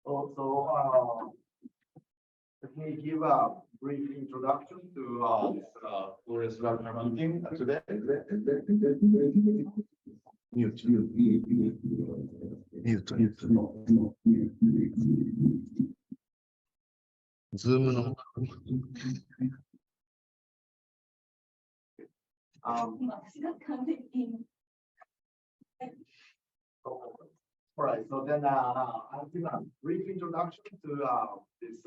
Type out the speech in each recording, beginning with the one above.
So, let me give a brief introduction to this Glorious Webinar meeting today. Mute. Zoom. All right, so then I'll give a brief introduction to this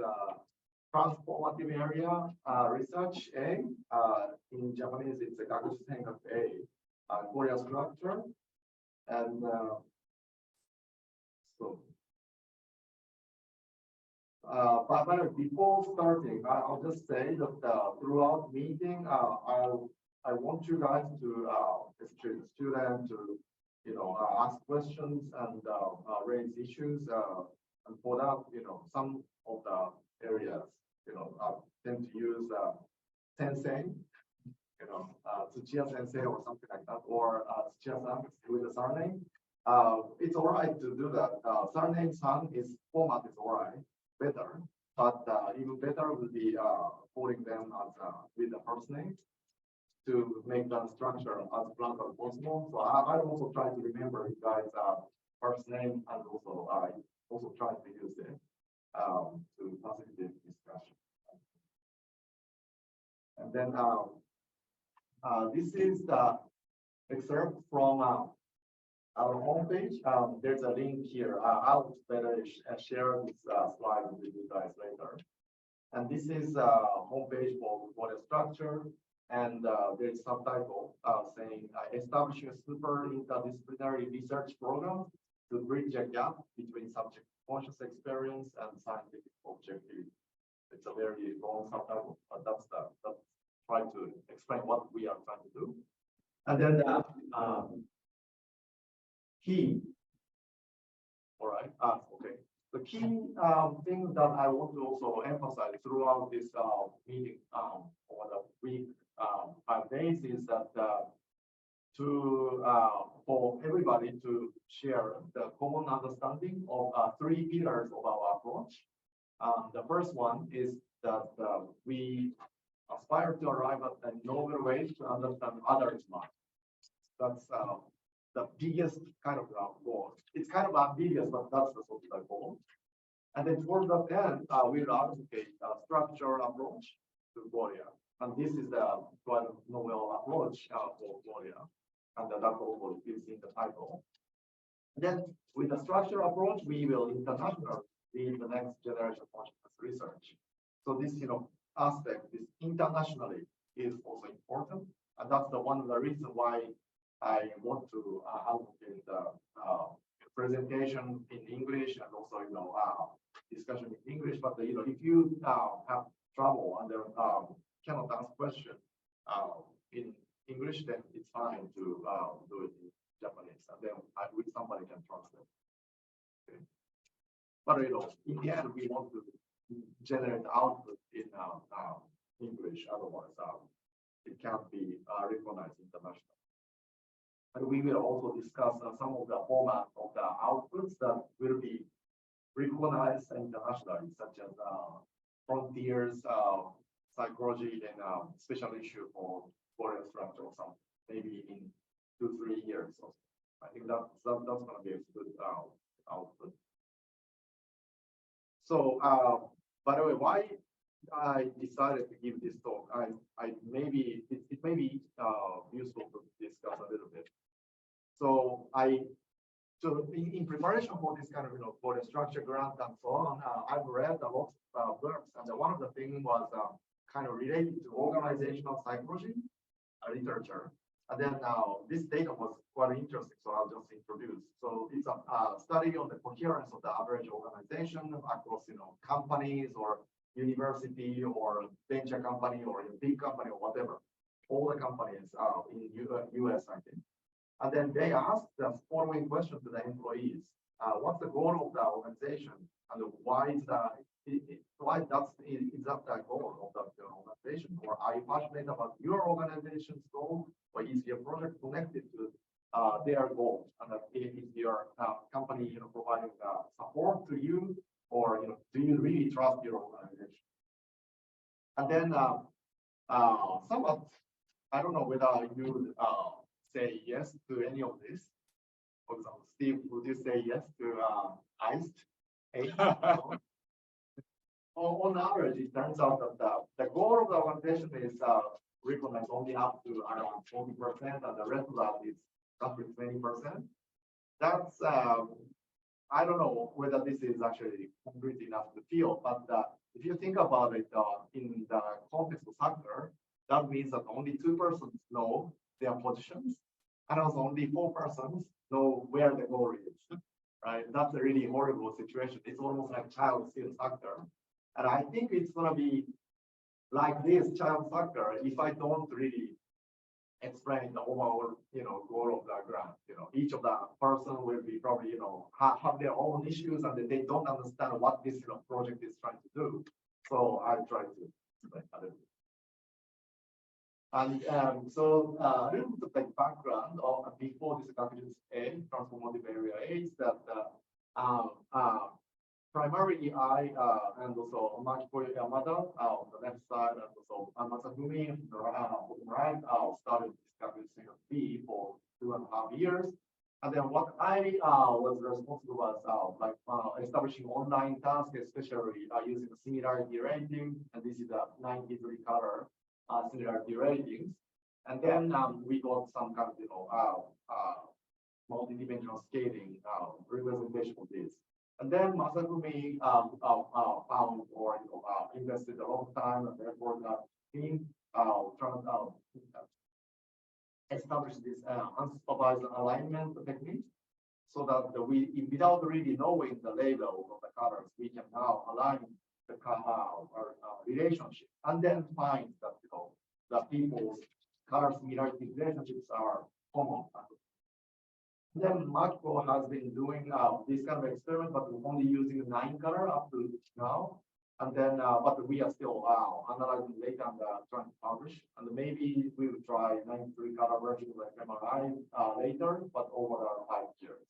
transformative area research A. In Japanese, it's a Gakushitengaku A, Korea structure. And but before starting, I'll just say that throughout meeting, I want you guys to, especially the students, to ask questions and raise issues. And for that, some of the areas, I tend to use sensei, Tsuchiya sensei or something like that, or Tsuchiya-san with the surname. It's all right to do that. Surname-san is format is all right, better, but even better would be calling them as with the first name to make the structure as blank as possible. So I also try to remember you guys' first name, and also I also try to use it to facilitate discussion. And then this is the excerpt from our homepage. There's a link here. I'll better share this slide with you guys later. And this is homepage for the structure. And there's subtitle saying establishing a super interdisciplinary research program to bridge a gap between subject conscious experience and scientific objectivity. It's a very long subtitle, but that's trying to explain what we are trying to do. And then key. All right. Okay. The key thing that I want to also emphasize throughout this meeting over the week 5 days is that for everybody to share the common understanding of 3 pillars of our approach. The first one is that we aspire to arrive at a novel way to understand others' mind. That's the biggest kind of goal. It's kind of ambiguous, but that's the sort of goal. And then towards that end, we'll advocate a structured approach to Gloria. And this is the quite novel approach for Gloria. And that also is in the title. And then with the structured approach, we will internationally lead the next generation consciousness research. So this aspect, this internationally, is also important. And that's one of the reasons why I want to advocate the presentation in English and also discussion in English. But if you have trouble and cannot ask question in English, then it's fine to do it in Japanese, and then with somebody can translate. Okay. But in the end, we want to generate output in English. Otherwise, it can't be recognized internationally. And we will also discuss some of the format of the outputs that will be recognized internationally, such as frontiers, psychology, and special issue for Korean structure or something, maybe in 2-3 years. So I think that's going to be a good output. So, by the way, why I decided to give this talk, it may be useful to discuss a little bit. So in preparation for this kind of for the structure grant and so on, I've read a lot of books, and one of the things was kind of related to organizational psychology literature. And then this data was quite interesting, so I'll just introduce. So it's a study on the coherence of the average organization across companies or university or venture company or a big company or whatever, all the companies in US, I think. And then they asked the following question to the employees: what's the goal of the organization, and why is that the goal of the organization? Or are you passionate about your organization's goal, or is your project connected to their goals? And is your company providing support to you, or do you really trust your organization? And then somewhat, I don't know whether you would say yes to any of this. For example, Steve, would you say yes to iced? On average, it turns out that the goal of the organization is recognize only up to around 40%, and the rest of that is roughly 20%. That's I don't know whether this is actually concrete enough to feel, but if you think about it in the context of soccer, that means that only 2 persons know their positions, and also only 4 persons know where the goal is. Right? That's a really horrible situation. It's almost like child still soccer. And I think it's going to be like this child soccer if I don't really explain the overall, goal of the grant. Each of the person will be probably, have their own issues, and they don't understand what this project is trying to do. So I'll try to explain a little bit. And so a little bit of the background of before this Gakuju's A, transformative area A, is that primarily I and also Makiko Yamada on the left side, and also Masafumi on the right, started this B for 2.5 years. And then what I was responsible was establishing online tasks, especially using the similarity rating, and this is a 93 color similarity ratings. And then we got some kind of multi-dimensional scaling representation of this. And then Masafumi found or invested a lot of time and therefore team turned out establish this unsupervised alignment technique, so that without really knowing the label of the colors, we can now align the relationship, and then find that the people's color similarity relationships are common. Then Makiko has been doing this kind of experiment, but only using 9 color up to now. And then, but we are still analyzing data and trying to publish. And maybe we will try 93 color version of MRI later, but over 5 years.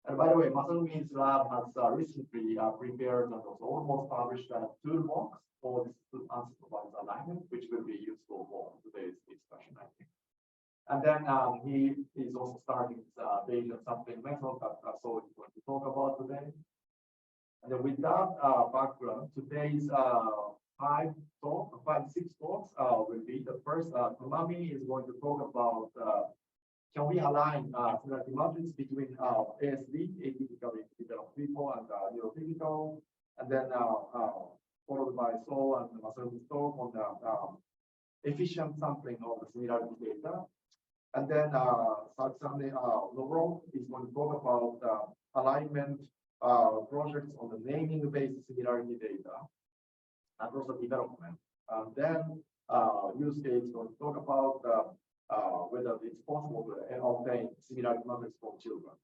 And by the way, Masafumi's lab has recently prepared and also almost published a toolbox for this unsupervised alignment, which will be useful for today's discussion, I think. And then he is also starting Bayesian sampling method that so he's going to talk about today. And then with that background, today's 6 talks will be the first. Konami is going to talk about can we align similarity matrix between ASD, atypically developed people, and neurotypical, and then followed by Sol and Masaru's talk on the efficient sampling of the similarity data. And then Saksane Lovrov is going to talk about alignment projects on the naming-based similarity data and also development. And then Yusuke is going to talk about whether it's possible to obtain similarity matrix for children.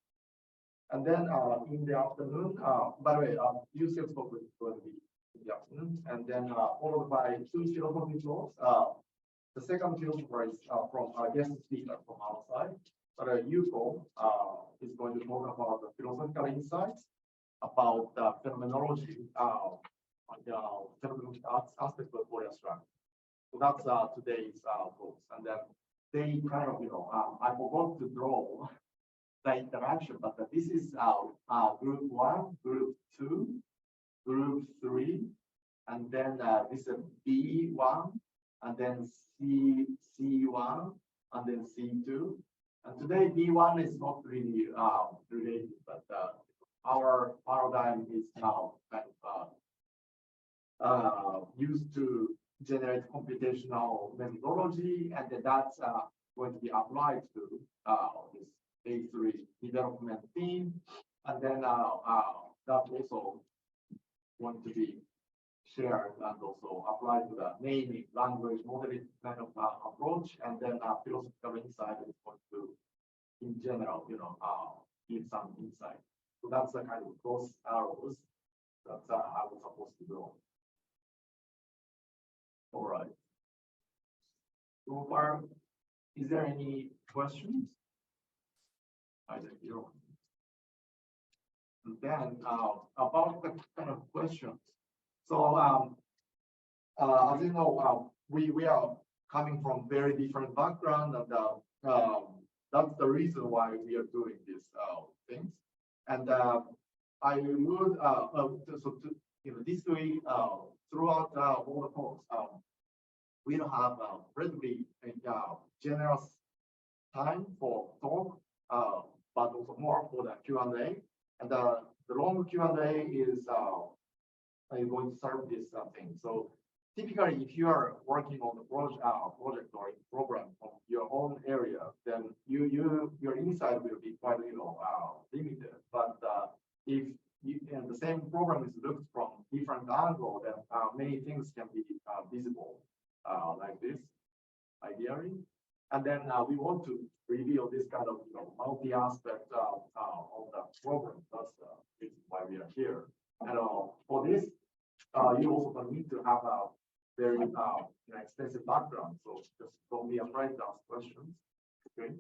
And then in the afternoon, by the way, Yusuke's talk is going to be in the afternoon, and then followed by 2 philosophy talks. The second philosopher is from a guest speaker from outside, but Yuko is going to talk about the philosophical insights about the phenomenology, the phenomenological aspect of Fourier structure. So that's today's talks. And then they kind of, I forgot to draw the interaction, but this is group 1, group 2, group 3, and then this is B1, and then C1, and then C2. And today B1 is not really related, but our paradigm is now kind of used to generate computational methodology, and then that's going to be applied to this A3 development theme, and then that's also going to be shared and also applied to the naming language modeling kind of approach, and then philosophical insight is going to, in general, give some insight. So that's the kind of cross arrows that I was supposed to draw. All right. So far, is there any questions? Either here. then about the kind of questions. So as you know, we are coming from very different background, and that's the reason why we are doing these things. And I would this way throughout all the course, we'll have relatively generous time for talk, but also more for the Q&A. And the long Q&A is I'm going to serve this thing. So typically, if you are working on the project or program of your own area, then your insight will be quite limited. But if and the same program is looked from different angle, then many things can be visible like this, ideally. And then we want to reveal this kind of multi-aspect of the program. That's the reason why we are here. And for this, you also don't need to have a very extensive background. So just don't be afraid to ask questions. Okay.